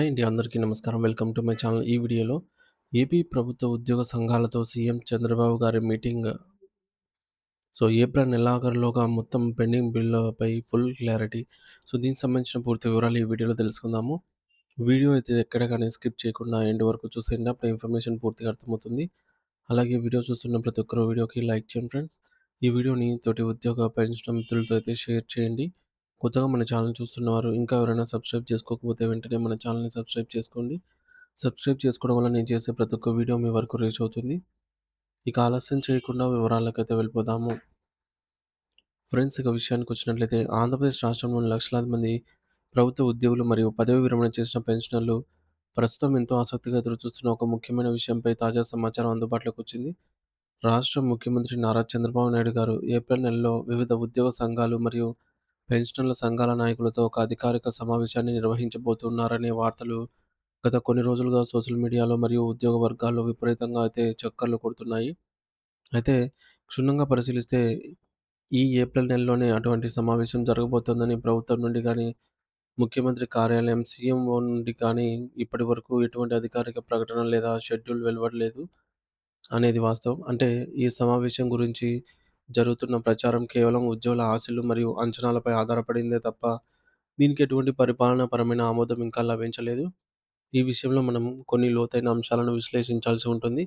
Hi అండి. అందరికీ నమస్కారం. Welcome to my channel. ఈ వీడియోలో ఏపీ ప్రభుత్వ ఉద్యోగ సంఘాలతో సీఎం చంద్రబాబు గారి మీటింగ్ ఏప్రిల్ నెలాఖరులోగా మొత్తం పెండింగ్ బిల్లులపై ఫుల్ క్లారిటీ. దీనికి సంబంధించిన పూర్తి వివరాలు ఈ వీడియోలో తెలుసుకుందాము. వీడియో అయితే ఎక్కడ గాని స్కిప్ చేయకుండా ఎండ్ వరకు చూసేయండి. అప్పుడు ఇన్ఫర్మేషన్ పూర్తిగా అర్థమవుతుంది. అలాగే వీడియో చూస్తున్న ప్రతి ఒక్కరు వీడియోకి లైక్ చేయండి ఫ్రెండ్స్. ఈ వీడియోని తోటి ఉద్యోగ పెన్షన్ మిత్రులతో అయితే షేర్ చేయండి. కొత్తగా మన ఛానల్ చూస్తున్నవారు ఇంకా ఎవరైనా సబ్స్క్రైబ్ చేసుకోకపోతే వెంటనే మన ఛానల్‌ని సబ్స్క్రైబ్ చేసుకోండి. సబ్స్క్రైబ్ చేసుకోవడం వల్ల నేను చేసే ప్రతి ఒక్క వీడియో మీ వరకు రీచ్ అవుతుంది. ఇక ఆలస్యం చేయకుండా వివరాలకైతే వెళ్ళిపోదాము. ఫ్రెండ్స్, ఇక విషయానికొచ్చినట్లయితే ఆంధ్రప్రదేశ్ రాష్ట్రంలోని లక్షలాది మంది ప్రభుత్వ ఉద్యోగులు మరియు పదవీ విరమణ చేసిన పెన్షనర్లు ప్రస్తుతం ఎంతో ఆసక్తిగా ఎదురుచూస్తున్న ఒక ముఖ్యమైన విషయంపై తాజా సమాచారం అందుబాటులోకి వచ్చింది. రాష్ట్ర ముఖ్యమంత్రి నారా చంద్రబాబు నాయుడు గారు ఏప్రిల్ నెలలో వివిధ ఉద్యోగ సంఘాలు మరియు పెన్షనర్ల సంఘాల నాయకులతో ఒక అధికారిక సమావేశాన్ని నిర్వహించబోతున్నారనే వార్తలు గత కొన్ని రోజులుగా సోషల్ మీడియాలో మరియు ఉద్యోగ వర్గాల్లో విపరీతంగా అయితే చక్కర్లు కొడుతున్నాయి. అయితే క్షుణ్ణంగా పరిశీలిస్తే ఈ ఏప్రిల్ నెలలోనే అటువంటి సమావేశం జరగబోతోందని ప్రభుత్వం నుండి గానీ, ముఖ్యమంత్రి కార్యాలయం సీఎంఓ నుండి కానీ ఇప్పటివరకు ఎటువంటి అధికారిక ప్రకటన లేదా షెడ్యూల్ వెలువడలేదు అనేది వాస్తవం. అంటే ఈ సమావేశం గురించి జరుగుతున్న ప్రచారం కేవలం ఉద్యోగుల ఆశలు మరియు అంచనాలపై ఆధారపడిందే తప్ప, దీనికి ఎటువంటి పరిపాలనాపరమైన ఆమోదం ఇంకా లభించలేదు. ఈ విషయంలో మనం కొన్ని లోతైన అంశాలను విశ్లేషించాల్సి ఉంటుంది.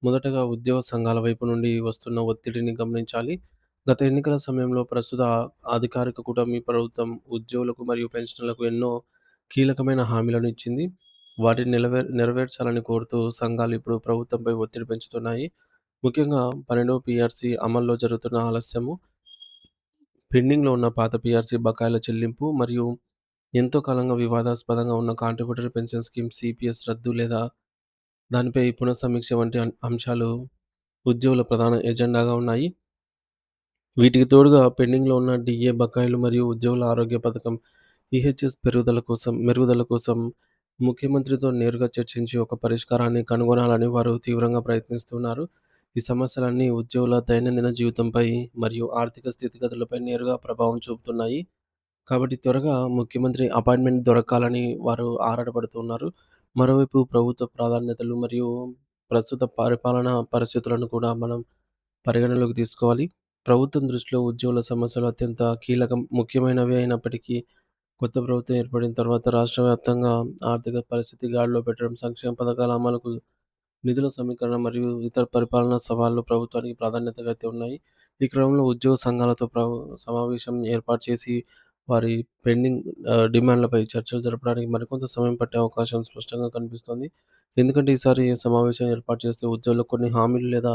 మొదటగా ఉద్యోగ సంఘాల వైపు నుండి వస్తున్న ఒత్తిడిని గమనించాలి. గత ఎన్నికల సమయంలో ప్రస్తుత అధికారిక కూటమి ప్రభుత్వం ఉద్యోగులకు మరియు పెన్షనర్లకు ఎన్నో కీలకమైన హామీలను ఇచ్చింది. వాటిని నెరవేర్చాలని కోరుతూ సంఘాలు ఇప్పుడు ప్రభుత్వంపై ఒత్తిడి పెంచుతున్నాయి. ముఖ్యంగా 12వ పీఆర్సీ అమల్లో జరుగుతున్న ఆలస్యము, పెండింగ్‌లో ఉన్న పాత పీఆర్సీ బకాయిల చెల్లింపు మరియు ఎంతో కాలంగా వివాదాస్పదంగా ఉన్న కాంట్రిబ్యూటరీ పెన్షన్ స్కీమ్ సీపీఎస్ రద్దు లేదా దానిపై పునఃసమీక్ష వంటి అంశాలు ఉద్యోగుల ప్రధాన ఎజెండాగా ఉన్నాయి. వీటికి తోడుగా పెండింగ్‌లో ఉన్న డీఏ బకాయిలు మరియు ఉద్యోగుల ఆరోగ్య పథకం ఈహెచ్ఎస్ మెరుగుదల కోసం ముఖ్యమంత్రితో నేరుగా చర్చించి ఒక పరిష్కారాన్ని కనుగొనాలని వారు తీవ్రంగా ప్రయత్నిస్తున్నారు. ఈ సమస్యలన్నీ ఉద్యోగుల దైనందిన జీవితంపై మరియు ఆర్థిక స్థితిగతులపై నేరుగా ప్రభావం చూపుతున్నాయి. కాబట్టి త్వరగా ముఖ్యమంత్రి అపాయింట్‌మెంట్ దొరకాలని వారు ఆరాటపడుతున్నారు. మరోవైపు ప్రభుత్వ ప్రాధాన్యతలు మరియు ప్రస్తుత పరిపాలనా పరిస్థితులను కూడా మనం పరిగణనలోకి తీసుకోవాలి. ప్రభుత్వం దృష్టిలో ఉద్యోగుల సమస్యలు అత్యంత ముఖ్యమైనవి అయినప్పటికీ, కొత్త ప్రభుత్వం ఏర్పడిన తర్వాత రాష్ట్ర వ్యాప్తంగా ఆర్థిక పరిస్థితి గాడిలో పెట్టడం, సంక్షేమ పథకాల అమలుకు నిధుల సమీకరణ మరియు ఇతర పరిపాలనా సవాళ్లు ప్రభుత్వానికి ప్రాధాన్యతగా అయితే ఉన్నాయి. ఈ క్రమంలో ఉద్యోగ సంఘాలతో సమావేశం ఏర్పాటు చేసి వారి పెండింగ్ డిమాండ్లపై చర్చలు జరపడానికి మరికొంత సమయం పట్టే అవకాశం స్పష్టంగా కనిపిస్తోంది. ఎందుకంటే ఈసారి సమావేశం ఏర్పాటు చేస్తే ఉద్యోగులకు కొన్ని హామీలు లేదా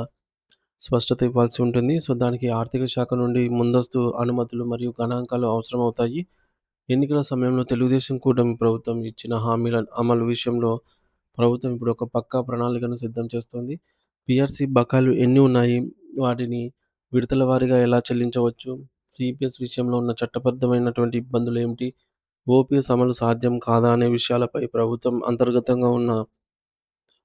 స్పష్టత ఇవ్వాల్సి ఉంటుంది. దానికి ఆర్థిక శాఖ నుండి ముందస్తు అనుమతులు మరియు గణాంకాలు అవసరమవుతాయి. ఎన్నికల సమయంలో తెలుగుదేశం కూటమి ప్రభుత్వం ఇచ్చిన హామీల అమలు విషయంలో ప్రభుత్వం ఇప్పుడు ఒక పక్కా ప్రణాళికను సిద్ధం చేస్తోంది. పీఆర్సీ బకాయిలు ఎన్ని ఉన్నాయి? వాటిని విడతల వారీగా ఎలా చెల్లించవచ్చు? సీపీఎస్ విషయంలో ఉన్న చట్టబద్ధమైనటువంటి ఇబ్బందులేమిటి? ఓపీఎస్ అమలు సాధ్యం కాదా అనే విషయాలపై ప్రభుత్వం అంతర్గతంగా ఉన్న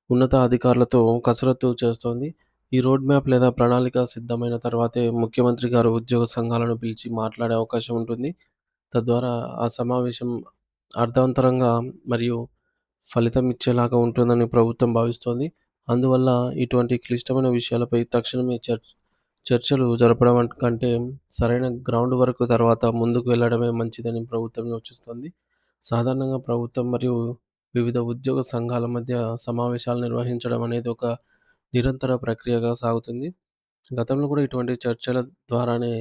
ఉన్నతాధికారులతో కసరత్తు చేస్తోంది. ఈ రోడ్ మ్యాప్ లేదా ప్రణాళిక సిద్ధమైన తర్వాతే ముఖ్యమంత్రి గారు ఉద్యోగ సంఘాలను పిలిచి మాట్లాడే అవకాశం ఉంటుంది. తద్వారా ఆ సమావేశం అర్థవంతరంగా మరియు ఫలితం ఇచ్చేలాగా ఉంటుందని ప్రభుత్వం భావిస్తోంది. అందువల్ల ఇటువంటి క్లిష్టమైన విషయాలపై తక్షణమే చర్చలు జరపడం కంటే సరైన గ్రౌండ్ వర్క్ తర్వాత ముందుకు వెళ్ళడమే మంచిదని ప్రభుత్వం యోచిస్తోంది. సాధారణంగా ప్రభుత్వం మరియు వివిధ ఉద్యోగ సంఘాల మధ్య సమావేశాలు నిర్వహించడం అనేది ఒక నిరంతర ప్రక్రియగా సాగుతుంది. గతంలో కూడా ఇటువంటి చర్చల ద్వారానే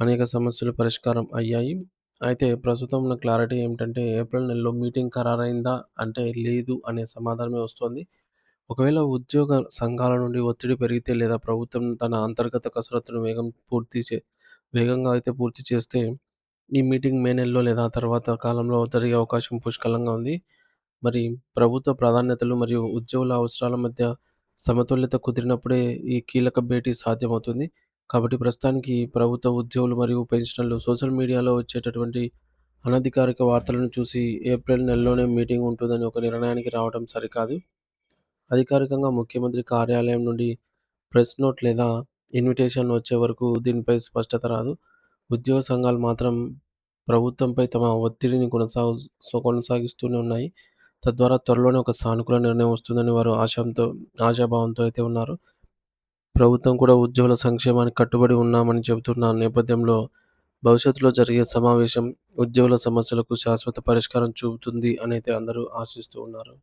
అనేక సమస్యలు పరిష్కారం అయ్యాయి. అయితే ప్రస్తుతం ఉన్న క్లారిటీ ఏమిటంటే ఏప్రిల్ నెలలో మీటింగ్ ఖరారైందా అంటే లేదు అనే సమాధానమే వస్తోంది. ఒకవేళ ఉద్యోగ సంఘాల నుండి ఒత్తిడి పెరిగితే లేదా ప్రభుత్వం తన అంతర్గత కసరత్తును వేగంగా అయితే పూర్తి చేస్తే ఈ మీటింగ్ మే నెలలో లేదా తర్వాత కాలంలో జరిగే అవకాశం పుష్కలంగా ఉంది. మరి ప్రభుత్వ ప్రాధాన్యతలు మరియు ఉద్యోగుల అవసరాల మధ్య సమతుల్యత కుదిరినప్పుడే ఈ కీలక భేటీ సాధ్యమవుతుంది. కాబట్టి ప్రస్తుతానికి ప్రభుత్వ ఉద్యోగులు మరియు పెన్షనర్లు సోషల్ మీడియాలో వచ్చేటటువంటి అనధికారిక వార్తలను చూసి ఏప్రిల్ నెలలోనే మీటింగ్ ఉంటుందని ఒక నిర్ణయానికి రావడం సరికాదు. అధికారికంగా ముఖ్యమంత్రి కార్యాలయం నుండి ప్రెస్ నోట్ లేదా ఇన్విటేషన్ వచ్చే వరకు దీనిపై స్పష్టత రాదు. ఉద్యోగ సంఘాలు మాత్రం ప్రభుత్వంపై తమ ఒత్తిడిని కొనసాగిస్తూనే ఉన్నాయి. తద్వారా త్వరలోనే ఒక సానుకూల నిర్ణయం వస్తుందని వారు ఆశాభావంతో అయితే ఉన్నారు. ప్రభుత్వం కూడా ఉద్యోగుల సంక్షేమానికి కట్టుబడి ఉన్నామని చెబుతున్న నేపథ్యంలో భవిష్యత్తులో జరిగే సమావేశం ఉద్యోగుల సమస్యలకు శాశ్వత పరిష్కారం చూపుతుంది అనైతే అందరూ ఆశిస్తూ ఉన్నారు.